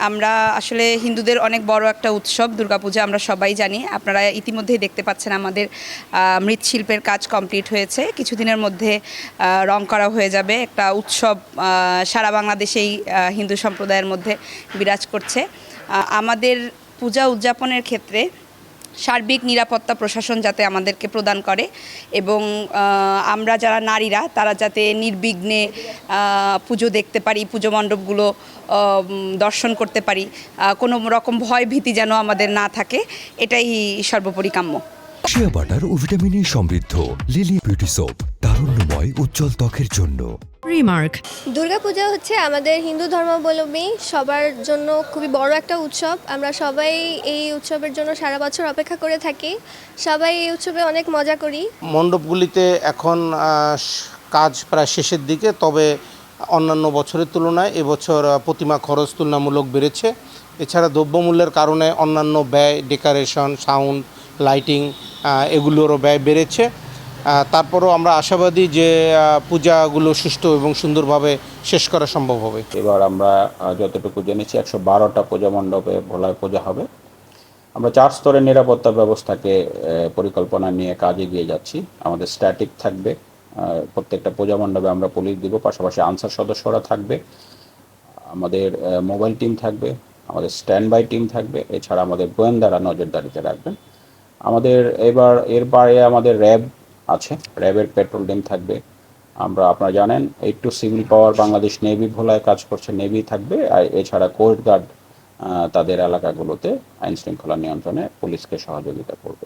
আমরা আসলে হিন্দুদের অনেক বড় একটা উৎসব দুর্গাপূজা, আমরা সবাই জানি। আপনারা ইতিমধ্যেই দেখতে পাচ্ছেন আমাদের মৃৎশিল্পের কাজ কমপ্লিট হয়েছে, কিছুদিনের মধ্যে রং করা হয়ে যাবে। একটা উৎসব সারা বাংলাদেশেই হিন্দু সম্প্রদায়ের মধ্যে বিরাজ করছে। আমাদের পূজা উদযাপনের ক্ষেত্রে সার্বিক নিরাপত্তা প্রশাসন যাতে আমাদেরকে প্রদান করে এবং আমরা যারা নারীরা তারা যাতে নির্বিঘ্নে পুজো দেখতে পারি, পুজো মণ্ডপগুলো দর্শন করতে পারি, কোনো রকম ভয় ভীতি যেন আমাদের না থাকে, এটাই সর্বোপরি কাম্য। শিয়া বাটার ও ভিটামিনে সমৃদ্ধ লিলি বিউটি সোপ, তারুণ্যময় উজ্জ্বল ত্বকের জন্য। রিমার্ক। দুর্গাপূজা হচ্ছে আমাদের হিন্দু ধর্মাবলম্বী সবার জন্য খুবই বড় একটা উৎসব। আমরা সবাই এই উৎসবের জন্য সারা বছর অপেক্ষা করে থাকি। সবাই এই উৎসবে অনেক মজা করি। মণ্ডপগুলিতে এখন কাজ প্রায় শেষের দিকে, তবে অন্যান্য বছরের তুলনায় এবছর প্রতিমা খরচ তুলনামূলক বেড়েছে। এছাড়া দ্রব্যমূল্যের কারণে অন্যান্য ব্যয়, ডেকোরেশন, সাউন্ড, লাইটিং এগুলোরও ব্যয় বেড়েছে। তারপরও আমরা আশাবাদী যে পূজাগুলো সুষ্ঠু এবং সুন্দরভাবে শেষ করা সম্ভব হবে। এবার আমরা যতটুকু জেনেছি 112টা পূজা মণ্ডপে ভোলায় পূজা হবে। আমরা 4 স্তরের নিরাপত্তা ব্যবস্থাকে পরিকল্পনা নিয়ে কাজে এগিয়ে যাচ্ছি। আমাদের স্ট্যাটিক থাকবে, প্রত্যেকটা পূজা মণ্ডপে আমরা পুলিশ দিব, পাশাপাশি আনসার সদস্যরা থাকবে, আমাদের মোবাইল টিম থাকবে, আমাদের স্ট্যান্ড বাই টিম থাকবে, এছাড়া আমাদের গোয়েন্দারা নজরদারিতে রাখবেন। আমাদের এর বাইরে আমাদের র্যাব আছে, র্যাবের পেট্রোল টিম থাকবে। আপনারা জানেন 82 সিভিল পাওয়ার বাংলাদেশ নেভি ভোলায় কাজ করছে, নেভি থাকবে। আর এছাড়া কোস্ট গার্ড তাদের এলাকাগুলোতে আইন শৃঙ্খলা নিয়ন্ত্রণে পুলিশকে সহযোগিতা করবে।